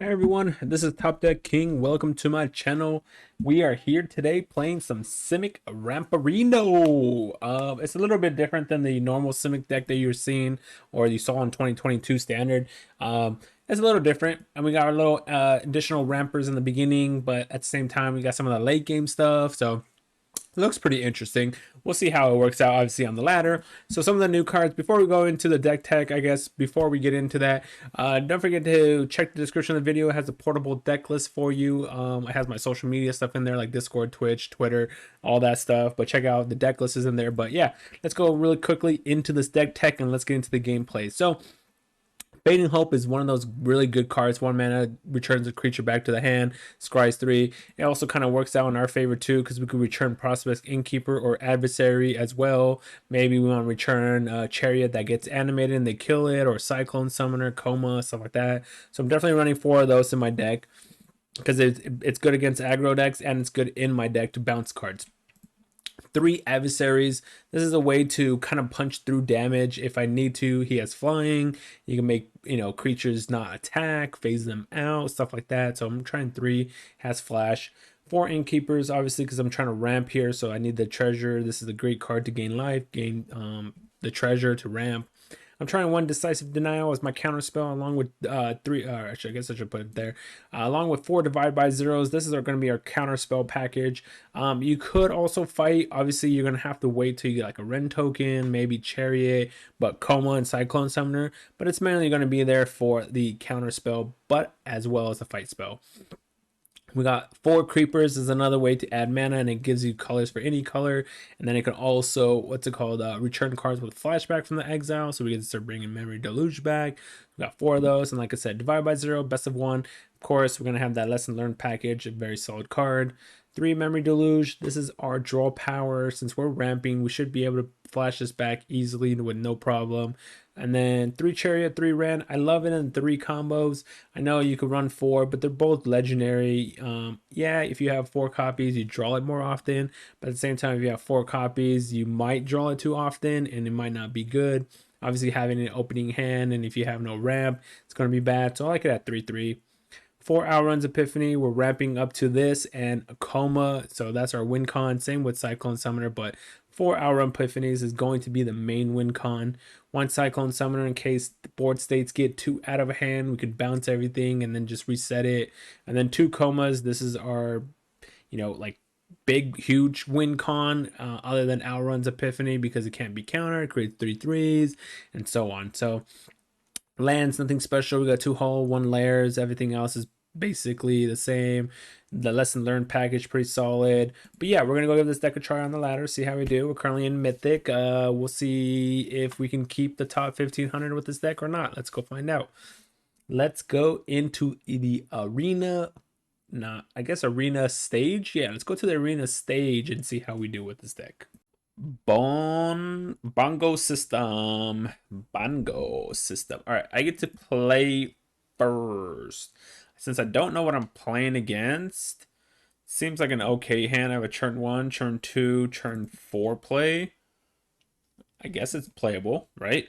Hey everyone, this is Top Deck King. Welcome to my channel. We are here today playing some Simic Ramparino. It's a little bit different than the normal Simic deck that you're seeing or you saw in 2022 standard. It's a little different, and we got our little additional rampers in the beginning, but at the same time we got some of the late game stuff. So it looks pretty interesting. We'll see how it works out, obviously, on the ladder. So some of the new cards, before we go into the deck tech, I guess, before we get into that, don't forget to check the description of the video. It has a portable deck list for you. It has my social media stuff in there, like Discord, Twitch, Twitter, all that stuff. But check out the deck list is in there. But yeah, let's go really quickly into this deck tech and let's get into the gameplay. So Fading Hope is one of those really good cards. 1 mana returns a creature back to the hand, scries 3. It also kind of works out in our favor too because we could return Prospect Innkeeper or Adversary as well. Maybe we want to return Chariot that gets animated and they kill it, or Cyclone Summoner, Coma, stuff like that. So I'm definitely running 4 of those in my deck because it's good against aggro decks and it's good in my deck to bounce cards. 3 adversaries. This is a way to kind of punch through damage if I need to. He has flying. You can make, creatures not attack, phase them out, stuff like that. So I'm trying 3. Has flash. 4 innkeepers, obviously, because I'm trying to ramp here. So I need the treasure. This is a great card to gain life, gain the treasure to ramp. I'm trying 1 Decisive Denial as my counter spell, along with 3. Actually, I guess I should put it there. Along with 4 Divide by Zeros. This is going to be our counter spell package. You could also fight. Obviously, you're going to have to wait till you get like a Ren token, maybe Chariot, but Coma and Cyclone Summoner. But it's mainly going to be there for the counter spell, but as well as the fight spell. We got 4 creepers is another way to add mana, and it gives you colors for any color. And then it can also, return cards with flashback from the exile. So we can start bringing Memory Deluge back. We got 4 of those. And like I said, Divide by Zero, best of 1. Of course, we're going to have that lesson learned package, a very solid card. 3 Memory Deluge. This is our draw power. Since we're ramping, we should be able to flash this back easily with no problem. And then 3 Chariot, 3 Ren. I love it in 3 combos. I know you could run 4, but they're both legendary. Yeah, if you have 4 copies, you draw it more often. But at the same time, if you have 4 copies, you might draw it too often, and it might not be good. Obviously, having an opening hand, and if you have no ramp, it's going to be bad. So I like it at 3/3. 4 Outrun's Epiphany. We're ramping up to this and a Coma. So that's our win con. Same with Cyclone Summoner, but 4 Outrun Epiphanies is going to be the main win con. 1 Cyclone Summoner in case the board states get too out of hand. We could bounce everything and then just reset it. And then 2 Comas. This is our, like big, huge win con other than Outrun's Epiphany because it can't be countered. It creates 3/3s and so on. So lands, nothing special. We got 2 hull, 1 layers. Everything else is basically the same. The lesson learned package pretty solid. But yeah, we're gonna go give this deck a try on the ladder, see how we do. We're currently in Mythic. We'll see if we can keep the top 1500 with this deck or not. Let's go find out. Let's go into the arena. I guess arena stage. Yeah, let's go to the arena stage and see how we do with this deck. Bongo system. Bongo system. All right, I get to play first. Since I don't know what I'm playing against, seems like an okay hand. I have a turn 1, turn 2, turn 4 play. I guess it's playable, right?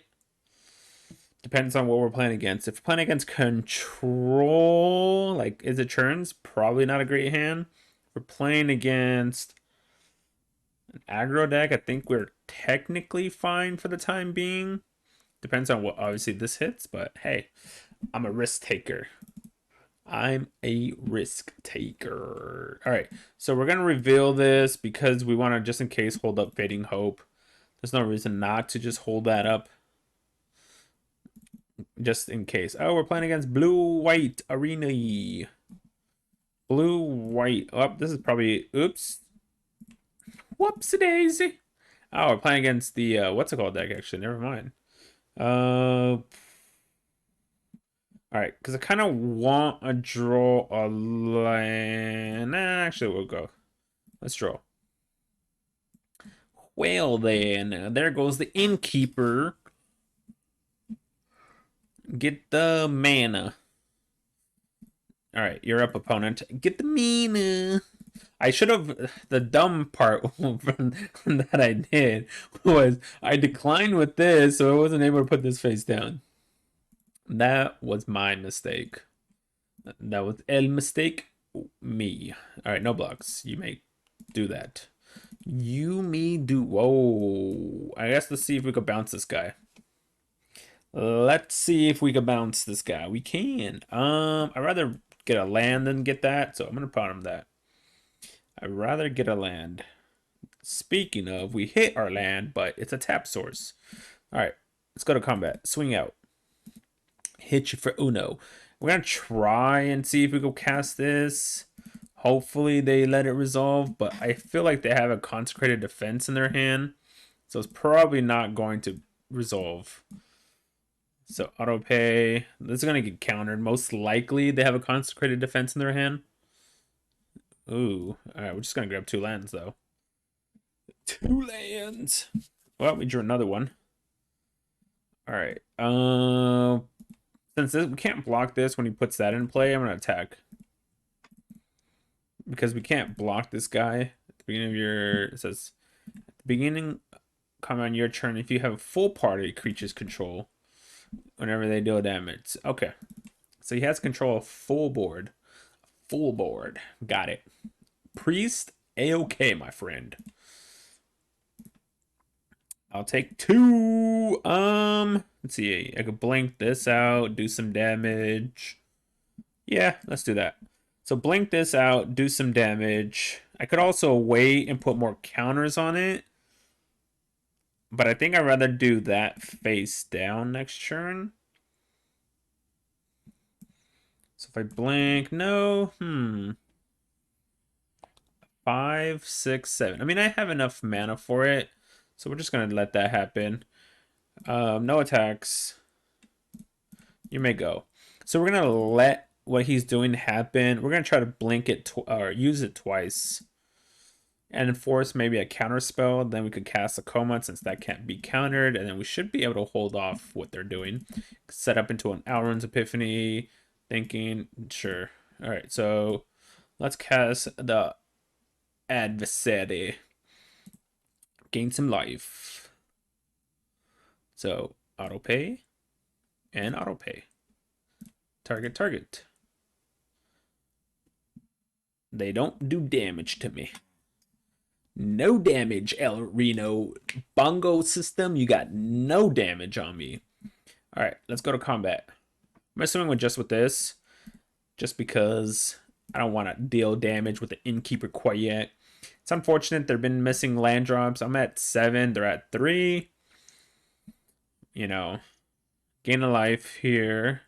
Depends on what we're playing against. If we're playing against control, like Izzet Turns, probably not a great hand. If we're playing against an aggro deck, I think we're technically fine for the time being. Depends on what, obviously, this hits, but hey, I'm a risk taker. I'm a risk taker. All right, so we're going to reveal this because we want to, just in case, hold up Fading Hope. There's no reason not to just hold that up. Just in case. Oh, we're playing against Blue-White Arena. Blue-White. Oh, this is probably, oops. Whoopsie-daisy. Oh, we're playing against the, what's it called deck, actually. Never mind. All right, because I kind of want to draw a line. Nah, actually, we'll go. Let's draw. Well, then, there goes the Innkeeper. Get the mana. All right, you're up, opponent. Get the mana. I should have. The dumb part that I did was I declined with this, so I wasn't able to put this face down. That was my mistake. That was el mistake. Me. All right, no blocks. You may do that. You me do. Whoa. I guess let's see if we could bounce this guy. Let's see if we can bounce this guy. We can. I'd rather get a land than get that, so I'm gonna put him that. I'd rather get a land. Speaking of, we hit our land, but it's a tap source. All right, let's go to combat. Swing out. Hit you for Uno. We're gonna try and see if we can cast this. Hopefully they let it resolve, but I feel like they have a consecrated defense in their hand, so it's probably not going to resolve. So auto pay. This is gonna get countered. Most likely they have a consecrated defense in their hand. Ooh. Alright, we're just gonna grab 2 lands though. 2 lands. Well, we drew another one. Alright. Since we can't block this when he puts that in play, I'm gonna attack. Because we can't block this guy at the beginning of your, it says at the beginning, comment on your turn if you have full party creatures control whenever they deal damage. Okay. So he has control of full board. Full board. Got it. Priest, A-OK, my friend. I'll take 2. Let's see. I could blink this out, do some damage. Yeah, let's do that. So blink this out, do some damage. I could also wait and put more counters on it. But I think I'd rather do that face down next turn. So if I blink, no. 5, 6, 7. I mean, I have enough mana for it. So we're just going to let that happen. No attacks. You may go. So we're going to let what he's doing happen. We're going to try to blink it or use it twice. And enforce maybe a counter spell. Then we could cast a coma since that can't be countered. And then we should be able to hold off what they're doing. Set up into an Alrund's Epiphany. Thinking, sure. All right, so let's cast the adversary. Gain some life. So auto pay and auto pay. Target, target. They don't do damage to me. No damage, El Reno. Bongo system, you got no damage on me. All right, let's go to combat. I'm assuming with this, just because I don't want to deal damage with the Innkeeper quite yet. It's unfortunate they've been missing land drops. I'm at 7, they're at 3. You know, gain a life here.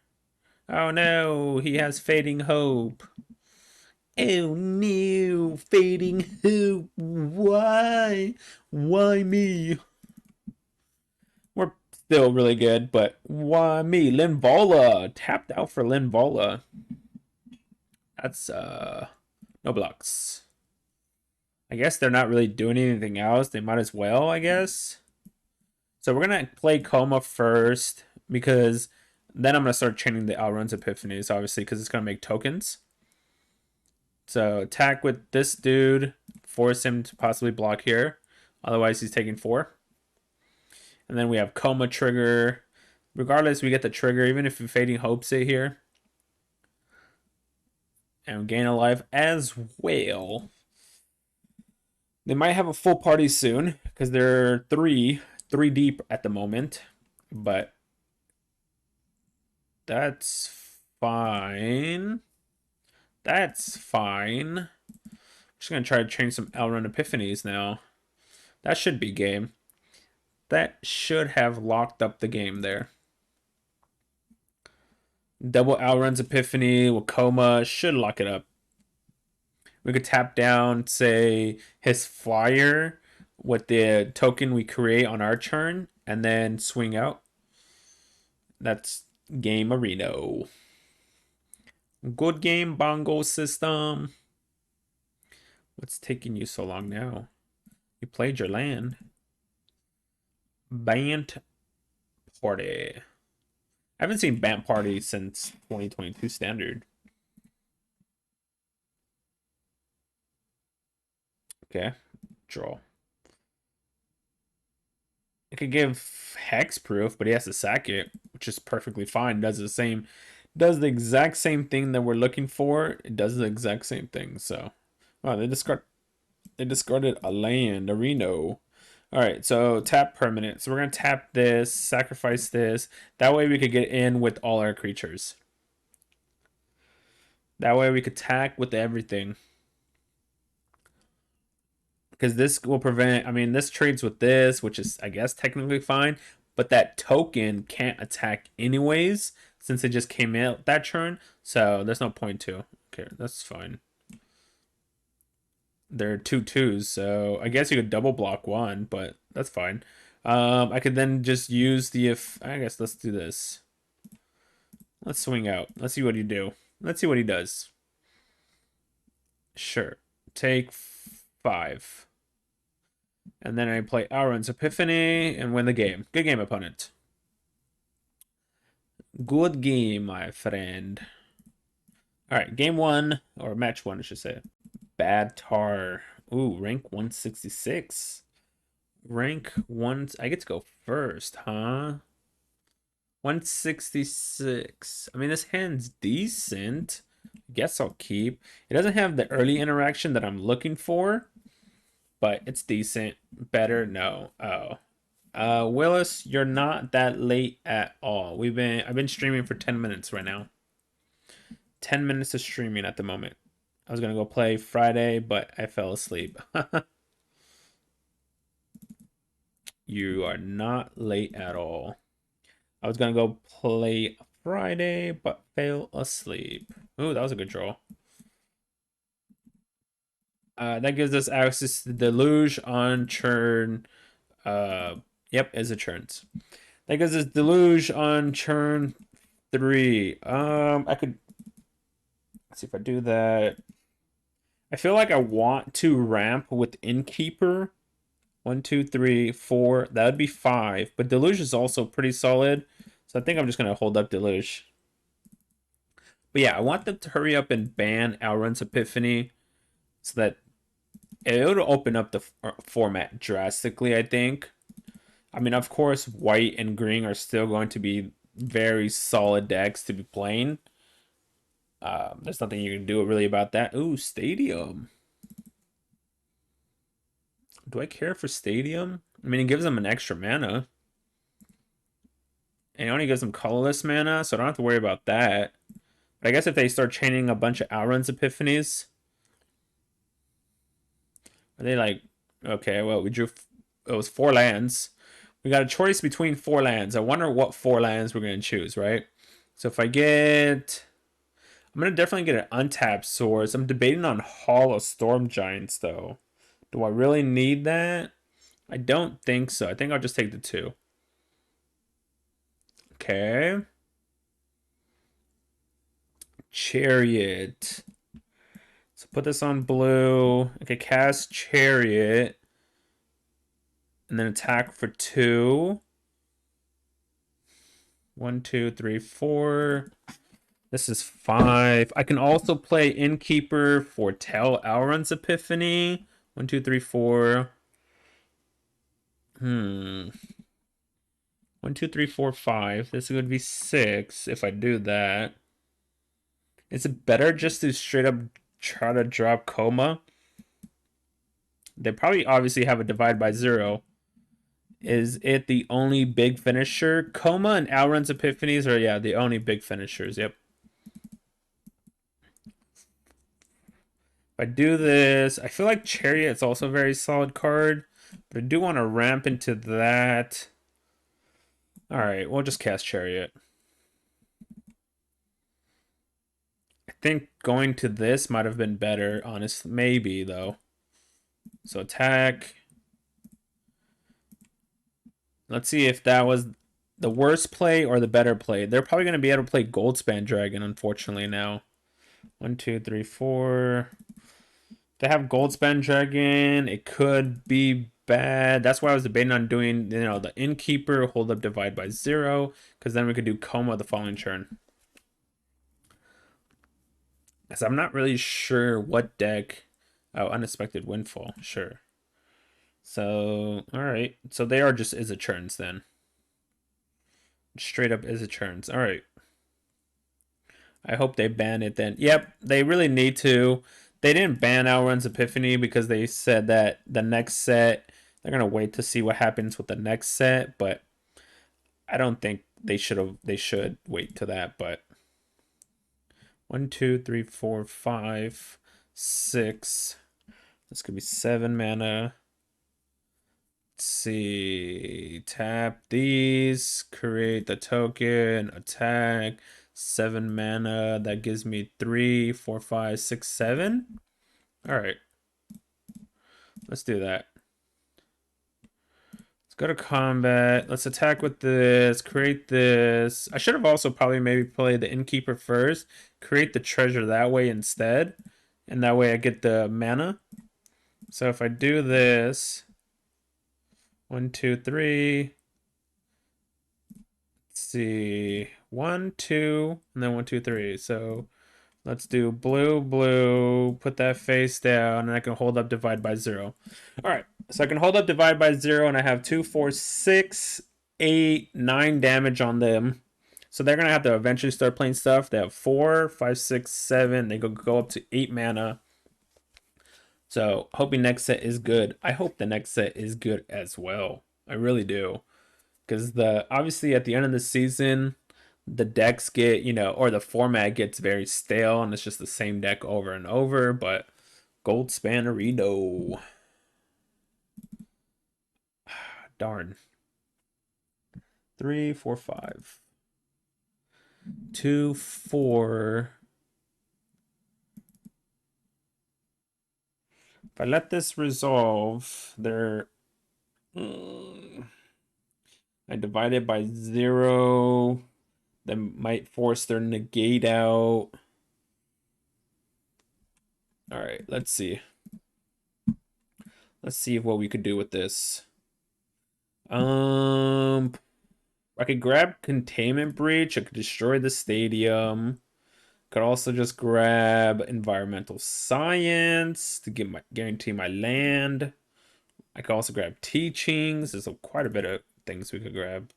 Oh no, he has Fading Hope. Oh no, Fading Hope. Why? Why me? We're still really good, but why me? Linvala. Tapped out for Linvala. That's no blocks. I guess they're not really doing anything else. They might as well, I guess. So we're gonna play Coma first because then I'm gonna start chaining the Alrund's Epiphanies, obviously, because it's gonna make tokens. So attack with this dude, force him to possibly block here. Otherwise, he's taking 4. And then we have Coma trigger. Regardless, we get the trigger, even if Fading Hope's it here. And gain a life as well. They might have a full party soon because they're three deep at the moment, but that's fine. That's fine. I'm just gonna try to change some Elrond Epiphanies now. That should be game. That should have locked up the game there. Double Elrond's Epiphany with Coma should lock it up. We could tap down, say, his flyer with the token we create on our turn, and then swing out. That's game Arena. Good game, Bongo system. What's taking you so long now? You played your land. Bant Party. I haven't seen Bant Party since 2022 standard. Okay, draw. It could give hex proof, but he has to sack it, which is perfectly fine. Does the same Does the exact same thing that we're looking for. It does the exact same thing. So, wow, they discarded a land, a Reno. All right, so tap permanent. So we're gonna tap this, sacrifice this. That way we could get in with all our creatures. That way we could attack with everything. Because this will prevent, I mean, this trades with this, which is, I guess, technically fine. But that token can't attack anyways, since it just came out that turn. So there's no point to. Okay, that's fine. There are 2/2s, so I guess you could double block one, but that's fine. I could then just use the if. I guess let's do this. Let's swing out. Let's see what he do. Let's see what he does. Sure. Take 5. And then I play Auron's Epiphany and win the game. Good game, opponent. Good game, my friend. All right, game 1, or match 1, I should say. Bad Tar. Ooh, rank 166. Rank 1. I get to go first, huh? 166. I mean, this hand's decent. I guess I'll keep. It doesn't have the early interaction that I'm looking for, but it's decent. Better? No. Oh. Willis, you're not that late at all. I've been streaming for 10 minutes right now. 10 minutes of streaming at the moment. I was gonna go play Friday, but I fell asleep. You are not late at all. I was gonna go play Friday, but fell asleep. Ooh, that was a good draw. That gives us access to Deluge on turn. Yep, Izzet Turns. That gives us Deluge on turn 3. I could see if I do that. I feel like I want to ramp with Innkeeper. 1, 2, 3, 4. That would be 5. But Deluge is also pretty solid. So I think I'm just going to hold up Deluge. But yeah, I want them to hurry up and ban Auron's Epiphany so that it would open up the format drastically, I think. I mean, of course, white and green are still going to be very solid decks to be playing. There's nothing you can do really about that. Ooh, Stadium. Do I care for Stadium? I mean, it gives them an extra mana. And it only gives them colorless mana, so I don't have to worry about that. But I guess if they start chaining a bunch of Auron's Epiphanies, are they like, okay, well, we drew, it was 4 lands. We got a choice between 4 lands. I wonder what 4 lands we're going to choose, right? So if I get, I'm going to definitely get an untapped source. I'm debating on Hall of Storm Giants, though. Do I really need that? I don't think so. I think I'll just take the 2. Okay. Chariot. So put this on blue. Okay, cast Chariot. And then attack for 2. 1, 2, 3, 4. This is 5. I can also play Innkeeper for Tell Auron's Epiphany. 1, 2, 3, 4. 1, 2, 3, 4, 5. This would be 6 if I do that. Is it better just to straight up try to drop Coma? They probably obviously have a divide by 0. Is it the only big finisher? Coma and Auron's Epiphanies are, yeah, the only big finishers. Yep. If I do this, I feel like Chariot's also a very solid card, but I do want to ramp into that. All right, we'll just cast Chariot. I think going to this might have been better, honestly. Maybe, though. So attack. Let's see if that was the worst play or the better play. They're probably going to be able to play Goldspan Dragon, unfortunately, now. 1, 2, 3, 4. They have Goldspan Dragon. It could be bad. That's why I was debating on doing, the Innkeeper, hold up divide by 0, because then we could do Coma the following turn. Because I'm not really sure what deck. Oh, Unexpected Windfall. Sure. So, all right. So they are just Izzet Turns then. Straight up Izzet Turns. All right. I hope they ban it then. Yep, they really need to. They didn't ban Outrun's Epiphany because they said that the next set, they're going to wait to see what happens with the next set, but I don't think they should wait to that, but 1, 2, 3, 4, 5, 6. This could be 7 mana. Let's see. Tap these, create the token, attack, 7 mana. That gives me 3, 4, 5, 6, 7. All right. Let's do that. Let's go to combat. Let's attack with this, create this. I should have also probably maybe played the Innkeeper first, create the treasure that way instead. And that way I get the mana. So if I do this, 1, 2, 3. Let's see, 1, 2, and then 1, 2, 3. So let's do blue, blue, put that face down, and I can hold up divide by 0. All right, so I can hold up divide by 0, and I have 2, 4, 6, 8, 9 damage on them. So they're going to have to eventually start playing stuff. They have 4, 5, 6, 7. They go up to 8 mana. So hoping next set is good. I hope the next set is good as well. I really do. Because obviously at the end of the season, the decks get, or the format gets very stale and it's just the same deck over and over. But Gold Spannerino. Darn. 3, 4, 5. 2, 4. If I let this resolve, I divide it by 0. That might force their negate out. All right, let's see. Let's see what we could do with this. I could grab Containment Breach. I could destroy the stadium. Could also just grab Environmental Science to guarantee my land. I could also grab Teachings. There's quite a bit of things we could grab.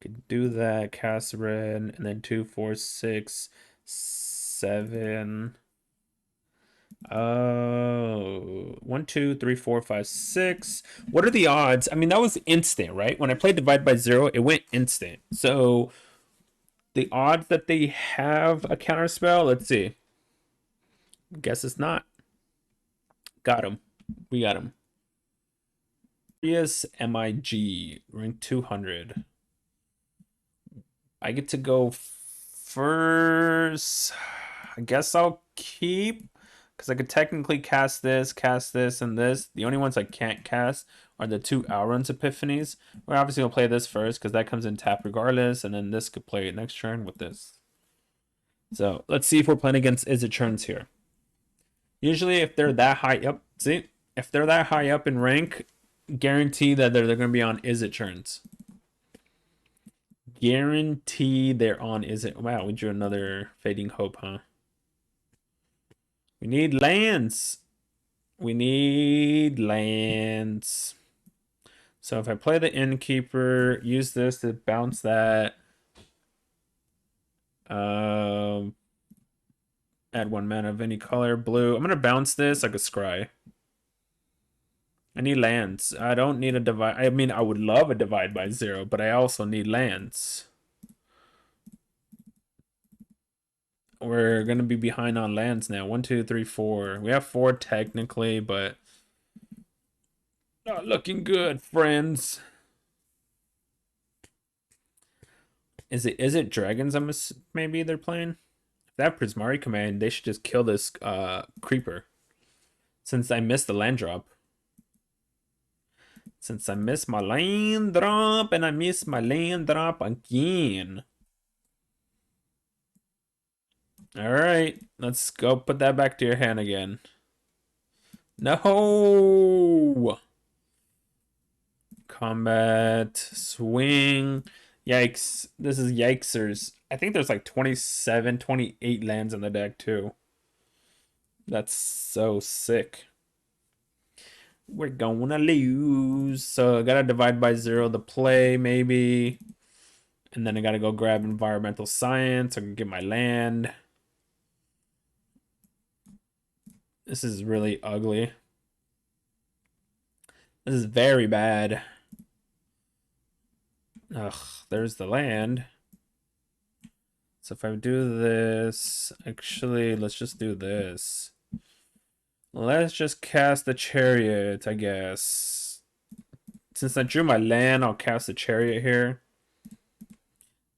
Could do that. Cast red, and then 2, 4, 6, 7. Oh, 1, 2, 3, 4, 5, 6. What are the odds? I mean, that was instant, right? When I played divide by 0, it went instant. So the odds that they have a counter spell, let's see. Guess it's not. Got him. We got him. Yes, MIG, rank 200. I get to go first. I guess I'll keep, because I could technically cast this, and this. The only ones I can't cast are the 2 Outrun's Epiphanies. We're obviously going to play this first, because that comes in tap regardless, and then this could play it next turn with this. So let's see if we're playing against Izzet Turns here. Usually if they're that high up, see? If they're that high up in rank, guarantee that they're going to be on Izzet Turns. Guarantee they're on Izzet. Wow, we drew another Fading Hope, huh? We need lands. We need lands. So if I play the Innkeeper, use this to bounce that. Add 1 mana of any color. Blue. I'm going to bounce this like a scry. I need lands. I don't need a divide. I mean, I would love a divide by 0, but I also need lands. We're going to be behind on lands now. 1, 2, 3, 4. We have 4 technically, but not looking good, friends. Is it Dragons? Maybe they're playing. If they have Prismari Command, they should just kill this creeper. Since I missed the land drop. Since I missed my land drop, and I missed my land drop again. All right, let's go put that back to your hand again. No! Combat, swing. Yikes. This is yikesers. I think there's like 27, 28 lands in the deck too. That's so sick. We're gonna lose. So I gotta divide by 0 to play, maybe. And then I gotta go grab environmental science. I can get my land. This is really ugly. This is very bad. Ugh, there's the land. So if I do this, actually, let's just do this. Let's just cast the chariot, I guess. Since I drew my land, I'll cast the chariot here.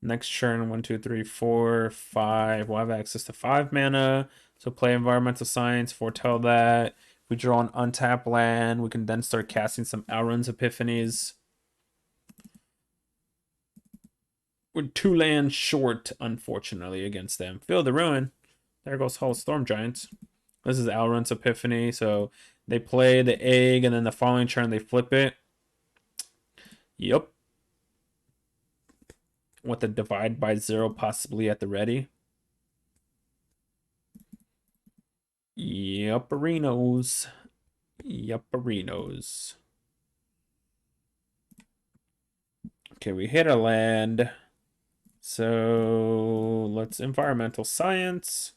Next turn, 1, 2, 3, 4, 5. We'll have access to 5 mana. So play environmental science, foretell that. If we draw an untapped land, we can then start casting some Elrond's Epiphanies. We're 2 lands short, unfortunately, against them. Feel the ruin. There goes Hall of Storm Giants. This is Elrond's Epiphany, so they play the egg, and then the following turn they flip it. Yep. With the divide by 0 possibly at the ready. Yupperinos. Yupperinos. Okay, we hit a land. So let's environmental science.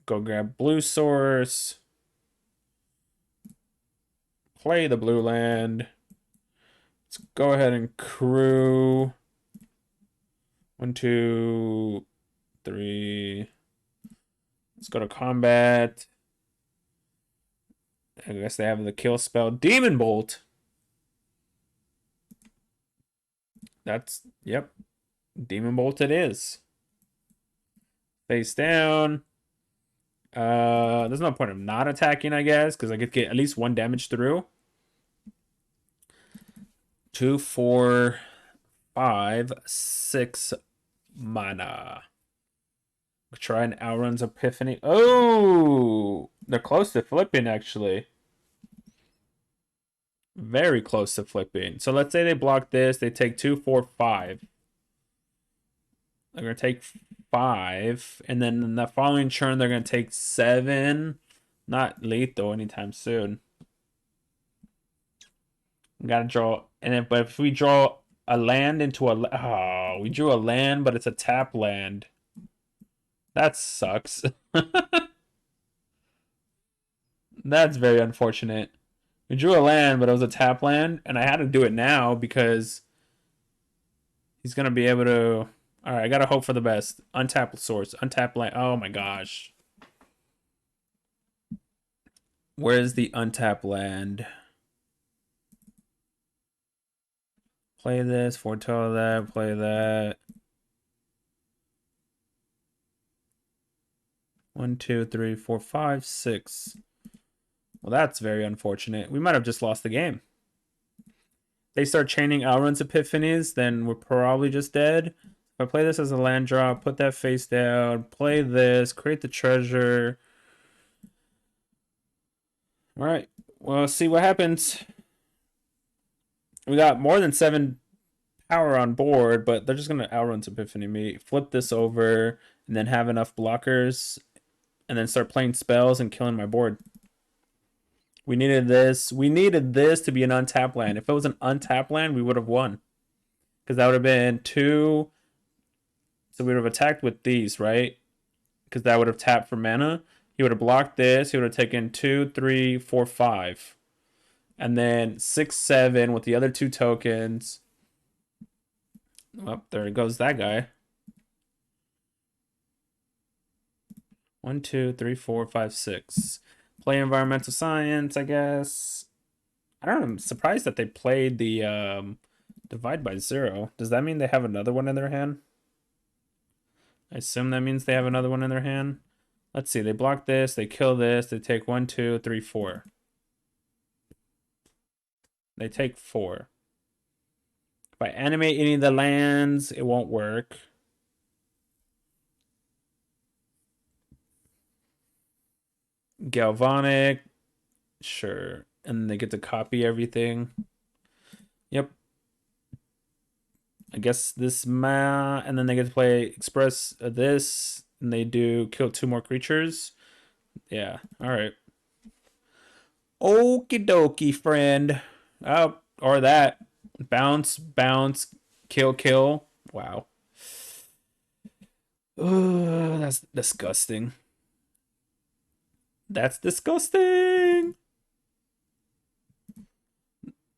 Go grab blue source. Play the blue land. Let's go ahead and crew. 1, 2, 3. Let's go to combat. I guess they have the kill spell. Demon Bolt. That's, yep. Demon Bolt it is. Face down. There's no point of not attacking, I guess, because I could get at least 1 damage through. 2, 4, 5, 6 mana. Try an Elrond's Epiphany. Oh, they're close to flipping, actually. Very close to flipping. So let's say they block this. They take 2, 4, 5. They're going to take 5. And then in the following turn, they're going to take 7. Not lethal anytime soon. We got to draw. And then, but if we draw a land into a... Oh, we drew a land, but it's a tap land. That sucks. That's very unfortunate. We drew a land, but it was a tap land, and I had to do it now because he's going to be able to... Alright, I got to hope for the best. Untap source. Untap land. Oh my gosh. Where's the untap land? Play this, foretell that, play that. 1, 2, 3, 4, 5, 6. Well, that's very unfortunate. We might have just lost the game. They start chaining Elrond's Epiphanies, then we're probably just dead. If I play this as a land drop, put that face down, play this, create the treasure. All right, well, see what happens. We got more than 7 power on board, but they're just going to Elrond's Epiphany me, flip this over, and then have enough blockers, and then start playing spells and killing my board. We needed this. We needed this to be an untapped land. If it was an untapped land, we would have won. Because that would have been 2. So we would have attacked with these, right? Because that would have tapped for mana. He would have blocked this. He would have taken 2, 3, 4, 5. And then 6, 7 with the other 2 tokens. Oh, there goes that guy. 1, 2, 3, 4, 5, 6. Play environmental science, I guess. I don't know. I'm surprised that they played the divide by 0. Does that mean they have another one in their hand? I assume that means they have another one in their hand. Let's see. They block this. They kill this. They take 1, 2, 3, 4. They take 4. If I animate any of the lands, it won't work. Galvanic. Sure. And they get to copy everything. Yep. I guess this and then they get to play express this, and they do kill 2 more creatures. Yeah, all right. Okie dokie, friend. Oh, or that. Bounce, bounce, Kill. Wow. Ugh, that's disgusting. That's disgusting.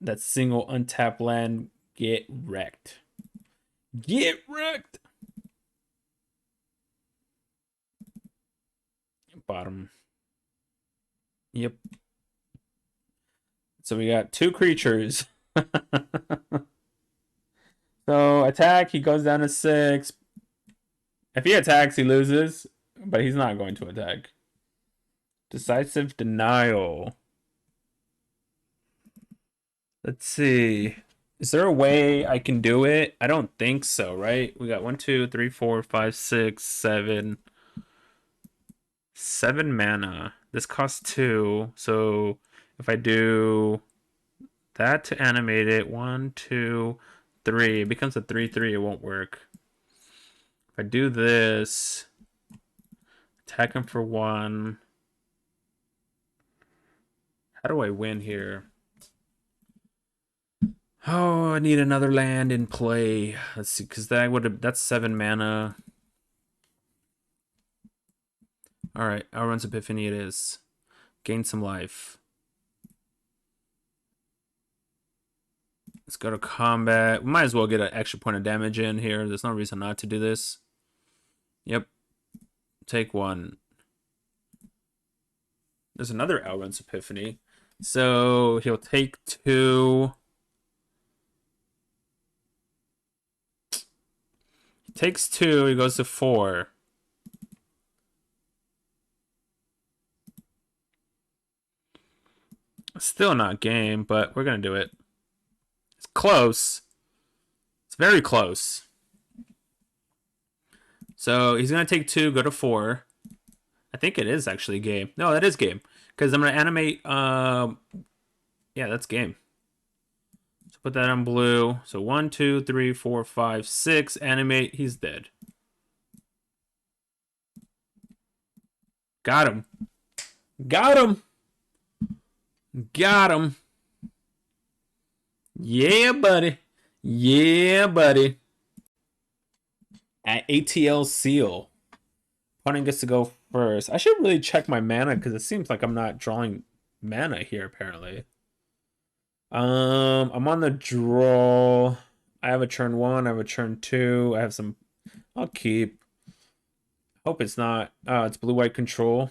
That single untapped land. Get wrecked. Get wrecked. Bottom. Yep. So we got two creatures. So attack, he goes down to 6. If he attacks, he loses, but he's not going to attack. Decisive Denial. Let's see. Is there a way I can do it? I don't think so, right? We got 1, 2, 3, 4, 5, 6, 7. 7 mana. This costs 2. So if I do that to animate it, 1, 2, 3, it becomes a 3/3. It won't work. If I do this, attack him for 1. How do I win here? Oh, I need another land in play. Let's see, because that's 7 mana. All right, Elrond's Epiphany it is. Gain some life. Let's go to combat. We might as well get an extra point of damage in here. There's no reason not to do this. Yep. Take 1. There's another Elrond's Epiphany. So he'll take 2. He takes 2. He goes to 4. Still not game, but we're going to do it. It's close. It's very close. So he's going to take 2, go to 4. I think it is actually game. No, that is game. Because I'm going to animate... yeah, that's game. So put that on blue. So 1, 2, 3, 4, 5, 6. Animate. He's dead. Got him. Got him. Got him. Yeah, buddy. Yeah, buddy. At ATL Seal. Opponent gets to go first. I should really check my mana because it seems like I'm not drawing mana here, apparently. I'm on the draw. I have a turn 1. I have a turn 2. I have some... I'll keep. Hope it's not... it's blue-white control.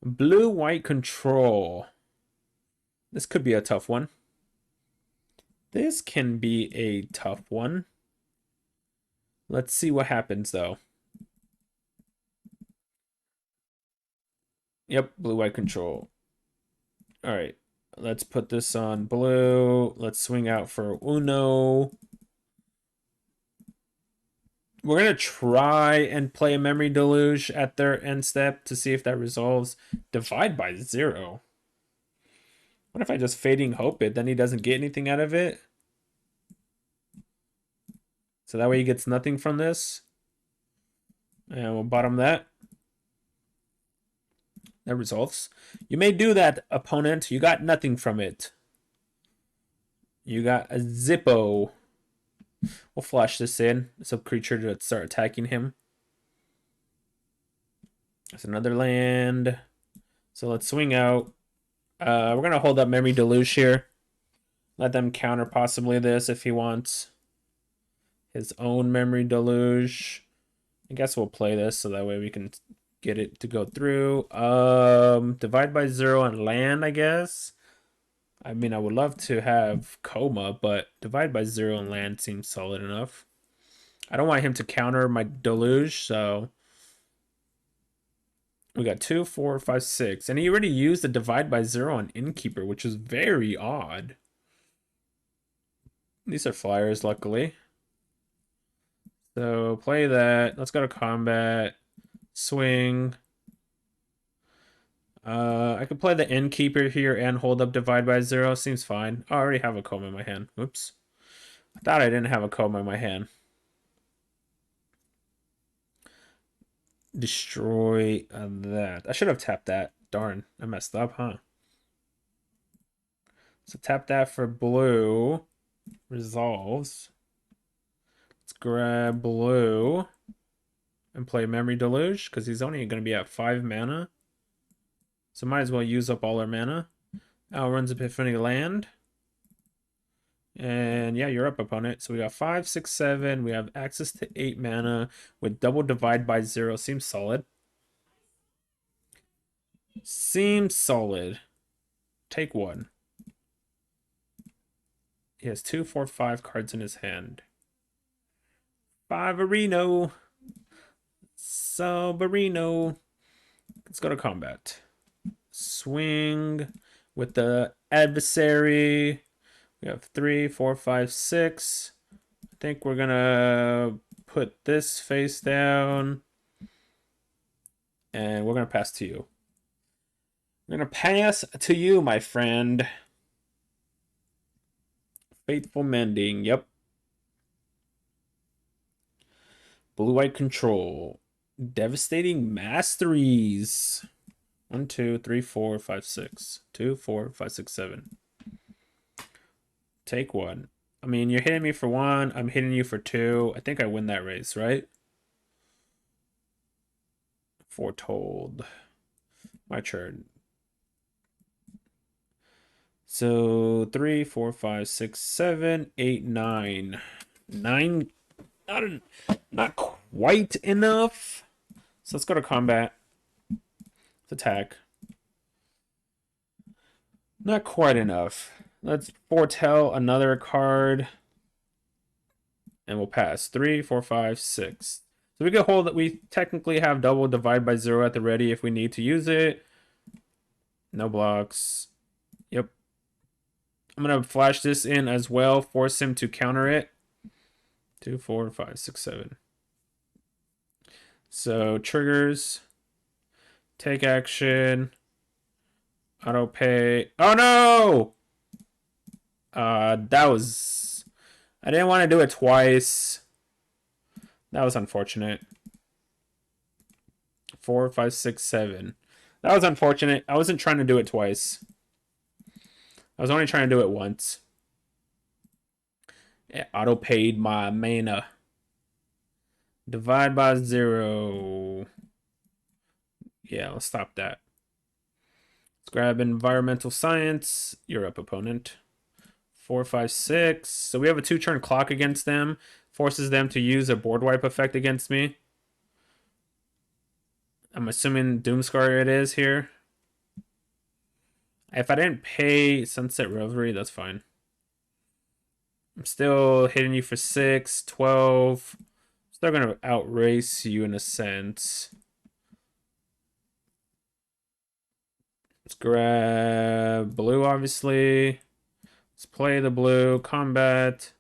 Blue-white control. This could be a tough one. This can be a tough one. Let's see what happens, though. Yep, blue-white control. All right, let's put this on blue. Let's swing out for Uno. We're going to try and play a Memory Deluge at their end step to see if that resolves. Divide by 0. What if I just Fading Hope it? Then he doesn't get anything out of it. So that way he gets nothing from this. And we'll bottom that. That resolves. You may do that, opponent. You got nothing from it. You got a Zippo. We'll flash this in. It's a creature to start attacking him. That's another land. So let's swing out. We're going to hold up Memory Deluge here. Let them counter possibly this if he wants his own Memory Deluge. I guess we'll play this so that way we can get it to go through. Divide by 0 and land, I guess. I mean, I would love to have Coma, but divide by 0 and land seems solid enough. I don't want him to counter my Deluge, so... We got 2, 4, 5, 6. And he already used the divide by 0 on Innkeeper, which is very odd. These are flyers, luckily. So play that. Let's go to combat. Swing. I could play the Innkeeper here and hold up divide by 0. Seems fine. Oh, I already have a Coma in my hand. Oops. I thought I didn't have a Coma in my hand. Destroy that. I should have tapped that. Darn, I messed up, huh? So tap that for blue. Resolves. Let's grab blue and play Memory Deluge because he's only going to be at 5 mana. So might as well use up all our mana. Runs Epiphany Land. And yeah, you're up, opponent. So we got 5, 6, 7. We have access to 8 mana with double divide by 0. Seems solid. Seems solid. Take 1. He has 2, 4, 5 cards in his hand. 5 Arena. Subarino. Let's go to combat. Swing with the adversary. We have 3, 4, 5, 6. I think we're gonna put this face down. And we're gonna pass to you. We're gonna pass to you, my friend. Faithful Mending, yep. Blue-White Control. Devastating Masteries. 1, 2, 3, 4, 5, 6. 2, 4, 5, 6, 7. Take 1. I mean, you're hitting me for 1. I'm hitting you for 2. I think I win that race, right? Foretold. My turn. So 3, 4, 5, 6, 7, 8, 9. 9. Not quite enough. So let's go to combat. Let's attack. Not quite enough. Let's foretell another card. And we'll pass. 3, 4, 5, 6. So we can hold that we technically have double divide by 0 at the ready if we need to use it. No blocks. Yep. I'm going to flash this in as well. Force him to counter it. 2, 4, 5, 6, 7. So triggers. Take action. Auto pay. Oh no! That was... I didn't want to do it twice. That was unfortunate. 4, 5, 6, 7. That was unfortunate. I wasn't trying to do it twice. I was only trying to do it once. It auto paid my mana. Divide by 0. Yeah, let's stop that. Let's grab Environmental Science. You're up, opponent. 4, 5, 6. So we have a 2-turn clock against them. Forces them to use a board wipe effect against me. I'm assuming Doomscar it is here. If I didn't pay Sunset Revelry, that's fine. I'm still hitting you for 6, 12. Still going to outrace you in a sense. Let's grab blue, obviously. Let's play the blue. Combat.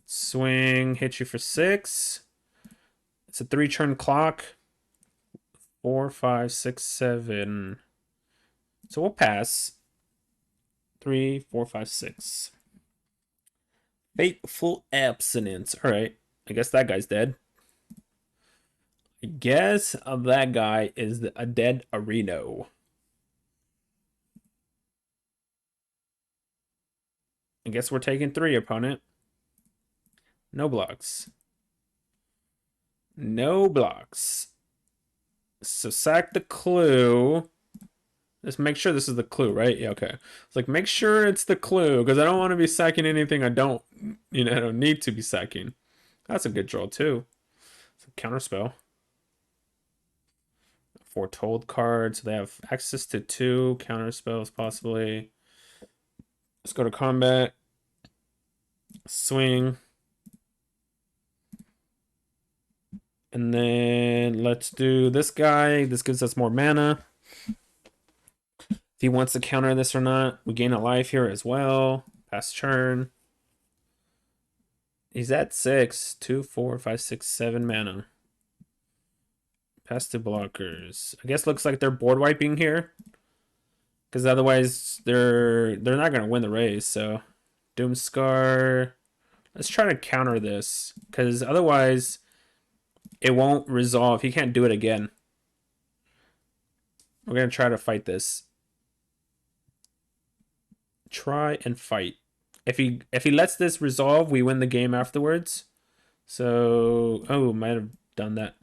Swing. Hit you for 6. It's a 3-turn clock. 4, 5, 6, 7. So we'll pass. 3, 4, 5, 6. Fateful Abstinence. Alright. I guess that guy's dead. I guess that guy is a dead Arena. I guess we're taking 3, opponent. No blocks. No blocks. So sack the clue. Just make sure this is the clue, right? Yeah, okay. It's like, make sure it's the clue, because I don't want to be sacking anything I don't need to be sacking. That's a good draw, too. It's a counterspell. Foretold card, so they have access to 2 counterspells, possibly. Let's go to combat. Swing. And then let's do this guy. This gives us more mana. If he wants to counter this or not. We gain a life here as well. Pass turn. He's at 6. 2, 4, 5, 6, 7 mana. Pass to blockers. I guess looks like they're board wiping here. Because otherwise they're not going to win the race. So Doomscar. Let's try to counter this. Because otherwise it won't resolve. He can't do it again. We're going to try to fight this. Try and fight. If he lets this resolve, we win the game afterwards. So, oh, might have done that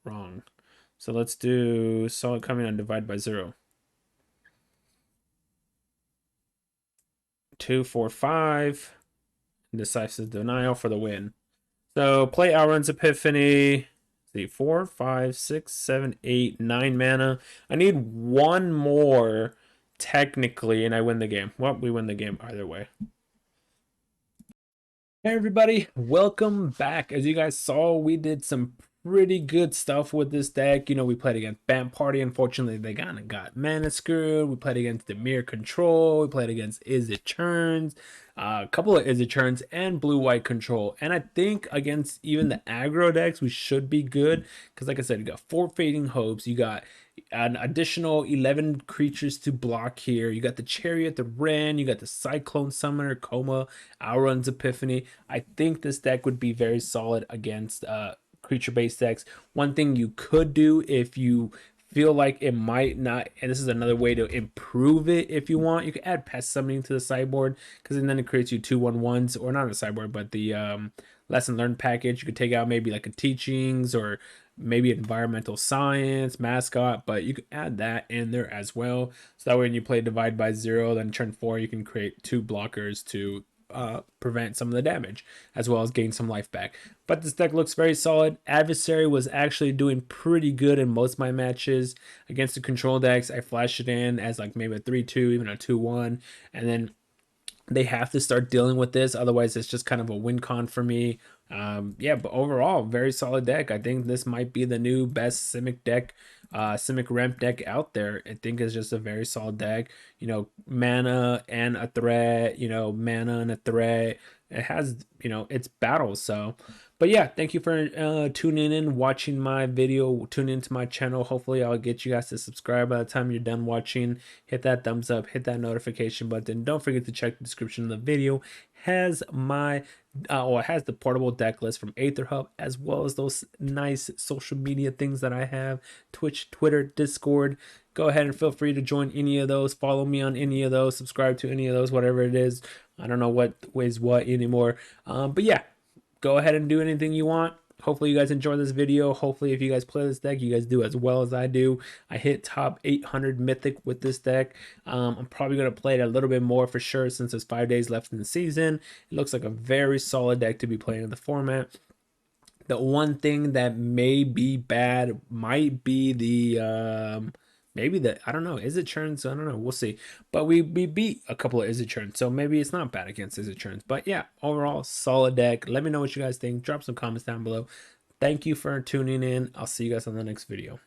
wrong. So let's do solid coming on divide by 0. 2, 4, 5. Decisive denial for the win. So play Outrun's Epiphany. See, 4, 5, 6, 7, 8, 9 mana. I need one more technically, and I win the game. Well, we win the game either way. Hey everybody, welcome back. As you guys saw, we did some pretty good stuff with this deck. You know, we played against Bant Party. Unfortunately, they kind of got mana screwed. We played against Demir Control. We played against Izzet Turns, a couple of Izzet Turns, and Blue-White Control. And I think against even the aggro decks, we should be good. Because like I said, you got 4 Fading Hopes. You got an additional 11 creatures to block here. You got the Chariot, the Wren, you got the Cyclone Summoner, Coma, Outrun's Epiphany. I think this deck would be very solid against creature-based decks. One thing you could do if you feel like it might not, and this is another way to improve it if you want, you can add Pest Summoning to the sideboard, because then it creates you 2/1/1s, or not a sideboard, but the lesson learned package. You could take out maybe like a teachings or maybe environmental science, mascot, but you can add that in there as well. So that way when you play divide by 0, then turn 4, you can create 2 blockers to prevent some of the damage, as well as gain some life back. But this deck looks very solid. Adversary was actually doing pretty good in most of my matches against the control decks. I flashed it in as like maybe a 3/2, even a 2/1, and then they have to start dealing with this, otherwise it's just kind of a win con for me. Yeah, but overall, very solid deck. I think this might be the new best Simic deck, Simic ramp deck out there. I think it's just a very solid deck. You know, mana and a threat. You know, mana and a threat. It has, you know, it's battles. So, but yeah, thank you for tuning in, watching my video, tune into my channel. Hopefully I'll get you guys to subscribe by the time you're done watching. Hit that thumbs up, hit that notification button. Don't forget to check the description of the video. Has my it has the portable deck list from Aether Hub, as well as those nice social media things that I have: Twitch, Twitter, Discord. Go ahead and feel free to join any of those, follow me on any of those, subscribe to any of those, whatever it is. I don't know what is what anymore. But yeah, go ahead and do anything you want. Hopefully you guys enjoy this video. Hopefully if you guys play this deck, you guys do as well as I do. I hit top 800 Mythic with this deck. I'm probably going to play it a little bit more for sure, since there's 5 days left in the season. It looks like a very solid deck to be playing in the format. The one thing that may be bad might be the maybe the, I don't know, Izzet Turns, I don't know, we'll see. But we beat a couple of Izzet Turns, so maybe it's not bad against Izzet Turns. But yeah, overall solid deck. Let me know what you guys think. Drop some comments down below. Thank you for tuning in. I'll see you guys on the next video.